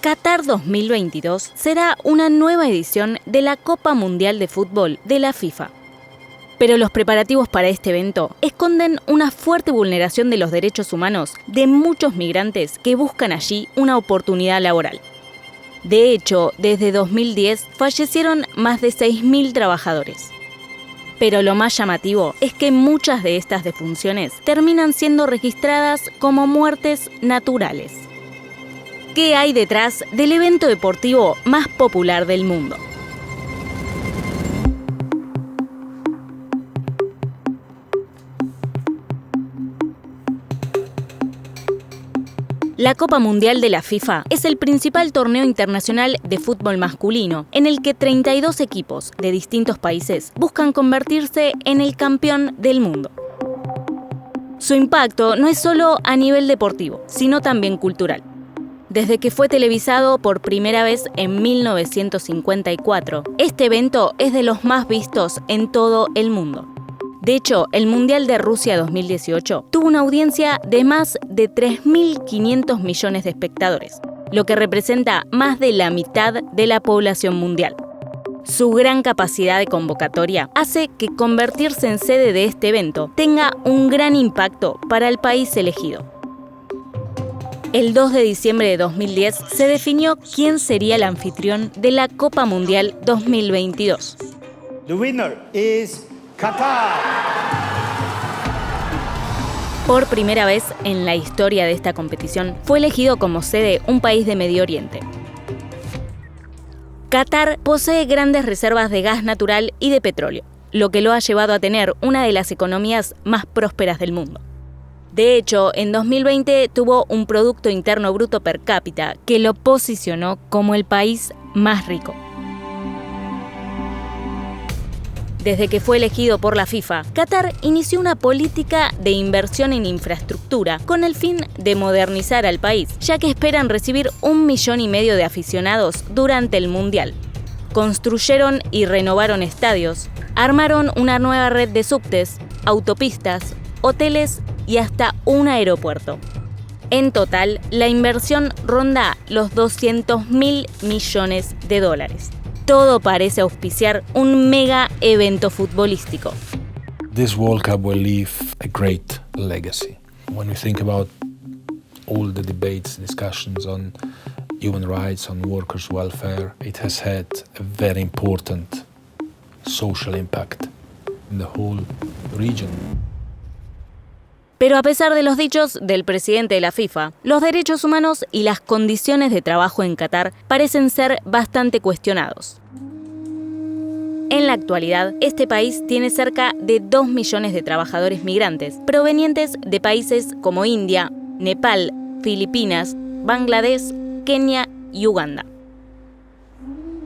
Qatar 2022 será una nueva edición de la Copa Mundial de Fútbol de la FIFA. Pero los preparativos para este evento esconden una fuerte vulneración de los derechos humanos de muchos migrantes que buscan allí una oportunidad laboral. De hecho, desde 2010 fallecieron más de 6.000 trabajadores. Pero lo más llamativo es que muchas de estas defunciones terminan siendo registradas como muertes naturales. ¿Qué hay detrás del evento deportivo más popular del mundo? La Copa Mundial de la FIFA es el principal torneo internacional de fútbol masculino, en el que 32 equipos de distintos países buscan convertirse en el campeón del mundo. Su impacto no es solo a nivel deportivo, sino también cultural. Desde que fue televisado por primera vez en 1954, este evento es de los más vistos en todo el mundo. De hecho, el Mundial de Rusia 2018 tuvo una audiencia de más de 3.500 millones de espectadores, lo que representa más de la mitad de la población mundial. Su gran capacidad de convocatoria hace que convertirse en sede de este evento tenga un gran impacto para el país elegido. El 2 de diciembre de 2010 se definió quién sería el anfitrión de la Copa Mundial 2022. The winner is Qatar. Por primera vez en la historia de esta competición fue elegido como sede un país de Medio Oriente. Qatar posee grandes reservas de gas natural y de petróleo, lo que lo ha llevado a tener una de las economías más prósperas del mundo. De hecho, en 2020 tuvo un Producto Interno Bruto per cápita que lo posicionó como el país más rico. Desde que fue elegido por la FIFA, Qatar inició una política de inversión en infraestructura con el fin de modernizar al país, ya que esperan recibir 1,5 millones de aficionados durante el Mundial. Construyeron y renovaron estadios, armaron una nueva red de subtes, autopistas, hoteles y hasta un aeropuerto. En total, la inversión ronda los $200.000 millones. Todo parece auspiciar un mega evento futbolístico. This World Cup will leave a great legacy. When we think about all the debates, discussions on human rights, on workers' welfare, it has had a very important social impact in the whole region. Pero a pesar de los dichos del presidente de la FIFA, los derechos humanos y las condiciones de trabajo en Qatar parecen ser bastante cuestionados. En la actualidad, este país tiene cerca de 2 millones de trabajadores migrantes, provenientes de países como India, Nepal, Filipinas, Bangladesh, Kenia y Uganda.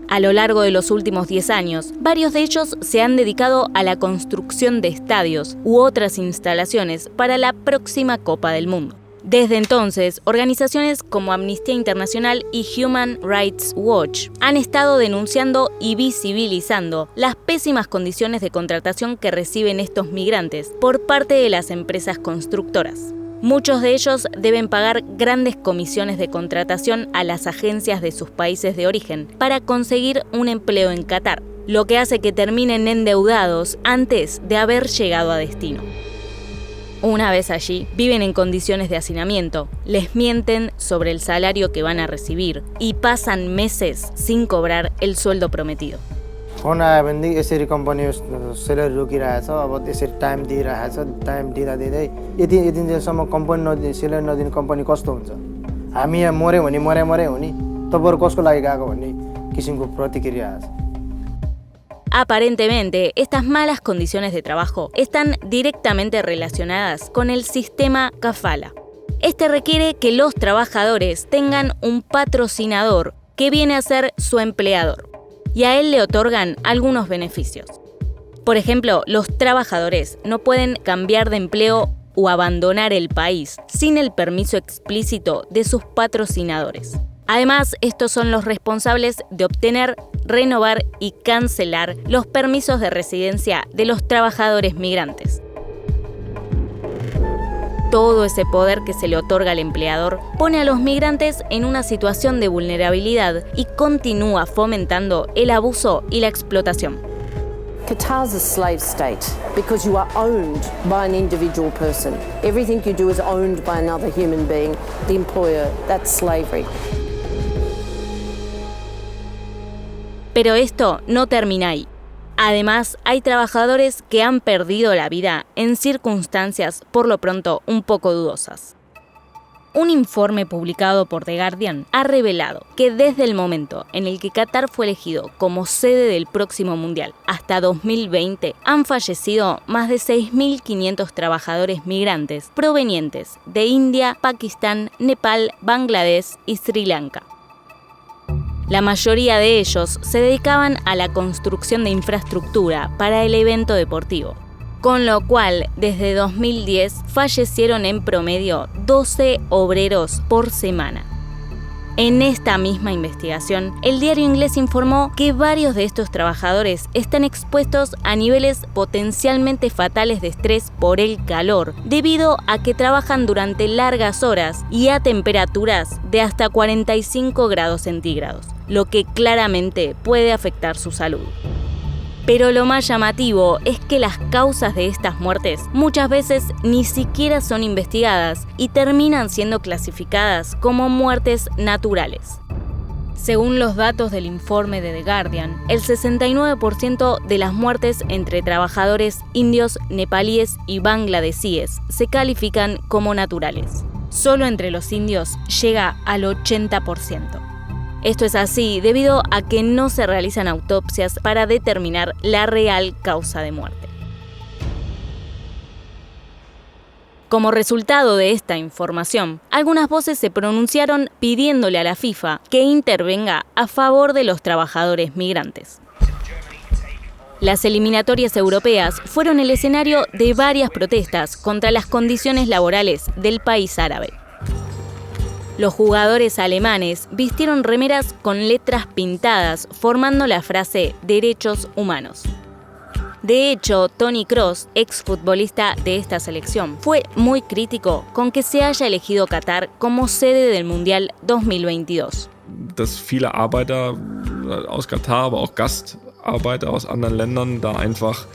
A lo largo de los últimos 10 años, varios de ellos se han dedicado a la construcción de estadios u otras instalaciones para la próxima Copa del Mundo. Desde entonces, organizaciones como Amnistía Internacional y Human Rights Watch han estado denunciando y visibilizando las pésimas condiciones de contratación que reciben estos migrantes por parte de las empresas constructoras. Muchos de ellos deben pagar grandes comisiones de contratación a las agencias de sus países de origen para conseguir un empleo en Qatar, lo que hace que terminen endeudados antes de haber llegado a destino. Una vez allí, viven en condiciones de hacinamiento, les mienten sobre el salario que van a recibir y pasan meses sin cobrar el sueldo prometido. Phone आयो भनेदेखि यसरी company seller रोकिरहेछ अब त्यसरी टाइम दिइरहेछ टाइम दिँदै यति दिनसम्म company seller नदिने कम्पनी कस्तो हुन्छ हामी यहाँ मर्यो भने मरे हो नि तपाईहरु कसको लागि गएको भन्ने किसिमको प्रतिक्रिया आछ. Aparentemente, estas malas condiciones de trabajo están directamente relacionadas con el sistema kafala. Este requiere que los trabajadores tengan un patrocinador que viene a ser su empleador, y a él le otorgan algunos beneficios. Por ejemplo, los trabajadores no pueden cambiar de empleo o abandonar el país sin el permiso explícito de sus patrocinadores. Además, estos son los responsables de obtener, renovar y cancelar los permisos de residencia de los trabajadores migrantes. Todo ese poder que se le otorga al empleador pone a los migrantes en una situación de vulnerabilidad y continúa fomentando el abuso y la explotación. Qatar's a slave state because you are owned by an individual person. Everything you do is owned by another human being, the employer. That's slavery. Pero esto no termina ahí. Además, hay trabajadores que han perdido la vida en circunstancias, por lo pronto, un poco dudosas. Un informe publicado por The Guardian ha revelado que desde el momento en el que Qatar fue elegido como sede del próximo Mundial hasta 2020, han fallecido más de 6.500 trabajadores migrantes provenientes de India, Pakistán, Nepal, Bangladesh y Sri Lanka. La mayoría de ellos se dedicaban a la construcción de infraestructura para el evento deportivo, con lo cual desde 2010 fallecieron en promedio 12 obreros por semana. En esta misma investigación, el diario inglés informó que varios de estos trabajadores están expuestos a niveles potencialmente fatales de estrés por el calor, debido a que trabajan durante largas horas y a temperaturas de hasta 45 grados centígrados, lo que claramente puede afectar su salud. Pero lo más llamativo es que las causas de estas muertes muchas veces ni siquiera son investigadas y terminan siendo clasificadas como muertes naturales. Según los datos del informe de The Guardian, el 69% de las muertes entre trabajadores indios, nepalíes y bangladesíes se califican como naturales. Solo entre los indios llega al 80%. Esto es así debido a que no se realizan autopsias para determinar la real causa de muerte. Como resultado de esta información, algunas voces se pronunciaron pidiéndole a la FIFA que intervenga a favor de los trabajadores migrantes. Las eliminatorias europeas fueron el escenario de varias protestas contra las condiciones laborales del país árabe. Los jugadores alemanes vistieron remeras con letras pintadas formando la frase «Derechos humanos». De hecho, Toni Kroos, exfutbolista de esta selección, fue muy crítico con que se haya elegido Qatar como sede del Mundial 2022. Dass viele Arbeiter aus Katar, aber auch Gastarbeiter aus anderen Ländern da einfach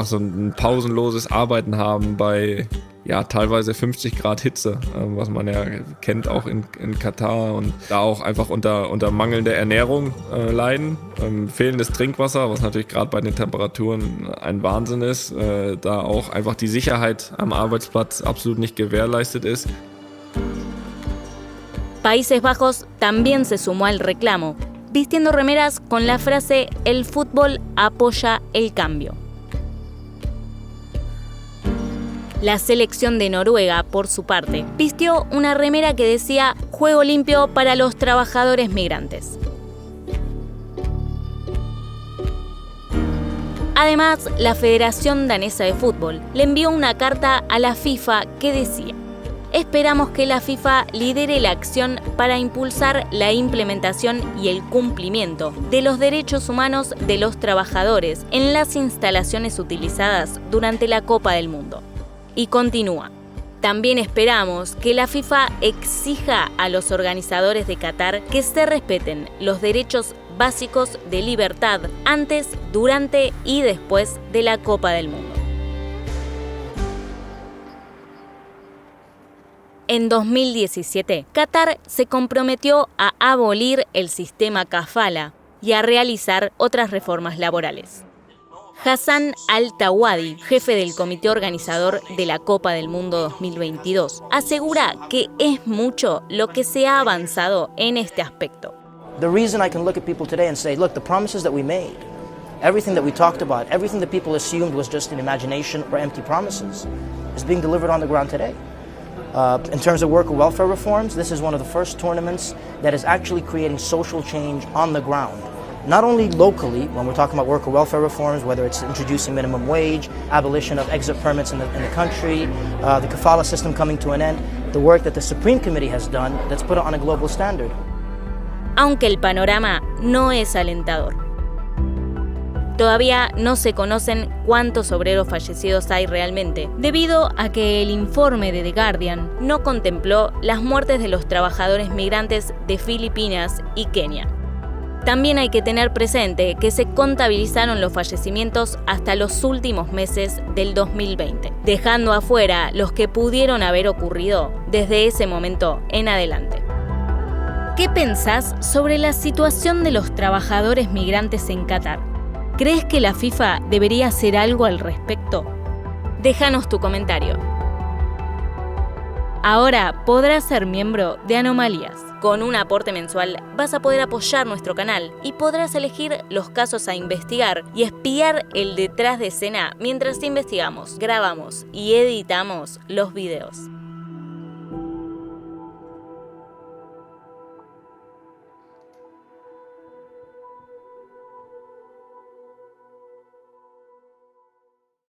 so ein pausenloses Arbeiten haben bei teilweise 50 Grad Hitze, was man ja kennt auch in Katar, und da auch einfach unter mangelnder Ernährung leiden, fehlendes Trinkwasser, was natürlich gerade bei den Temperaturen ein Wahnsinn ist, da auch einfach die Sicherheit am Arbeitsplatz absolut nicht gewährleistet ist. Países Bajos también se sumó al reclamo, vistiendo remeras con la frase «El fútbol apoya el cambio». La selección de Noruega, por su parte, vistió una remera que decía «Juego limpio para los trabajadores migrantes». Además, la Federación Danesa de Fútbol le envió una carta a la FIFA que decía: «Esperamos que la FIFA lidere la acción para impulsar la implementación y el cumplimiento de los derechos humanos de los trabajadores en las instalaciones utilizadas durante la Copa del Mundo». Y continúa: «También esperamos que la FIFA exija a los organizadores de Qatar que se respeten los derechos básicos de libertad antes, durante y después de la Copa del Mundo». En 2017, Qatar se comprometió a abolir el sistema kafala y a realizar otras reformas laborales. Hassan Al-Tawadi, jefe del comité organizador de la Copa del Mundo 2022, asegura que es mucho lo que se ha avanzado en este aspecto. The reason I can look at people today and say, look, the promises that we made, everything that we talked about, everything that people assumed was just an imagination or empty promises, is being delivered on the ground today. In terms of worker welfare reforms, this is one of the first tournaments that is actually creating social change on the ground. Not only locally, when we're talking about worker welfare reforms, whether it's introducing minimum wage, abolition of exit permits in the country, the kafala system coming to an end, the work that the Supreme Committee has done that's put it on a global standard. Aunque el panorama no es alentador. Todavía no se conocen cuántos obreros fallecidos hay realmente, debido a que el informe de The Guardian no contempló las muertes de los trabajadores migrantes de Filipinas y Kenia. También hay que tener presente que se contabilizaron los fallecimientos hasta los últimos meses del 2020, dejando afuera los que pudieron haber ocurrido desde ese momento en adelante. ¿Qué pensás sobre la situación de los trabajadores migrantes en Qatar? ¿Crees que la FIFA debería hacer algo al respecto? Déjanos tu comentario. Ahora podrás ser miembro de Anomalías. Con un aporte mensual vas a poder apoyar nuestro canal y podrás elegir los casos a investigar y espiar el detrás de escena mientras investigamos, grabamos y editamos los videos.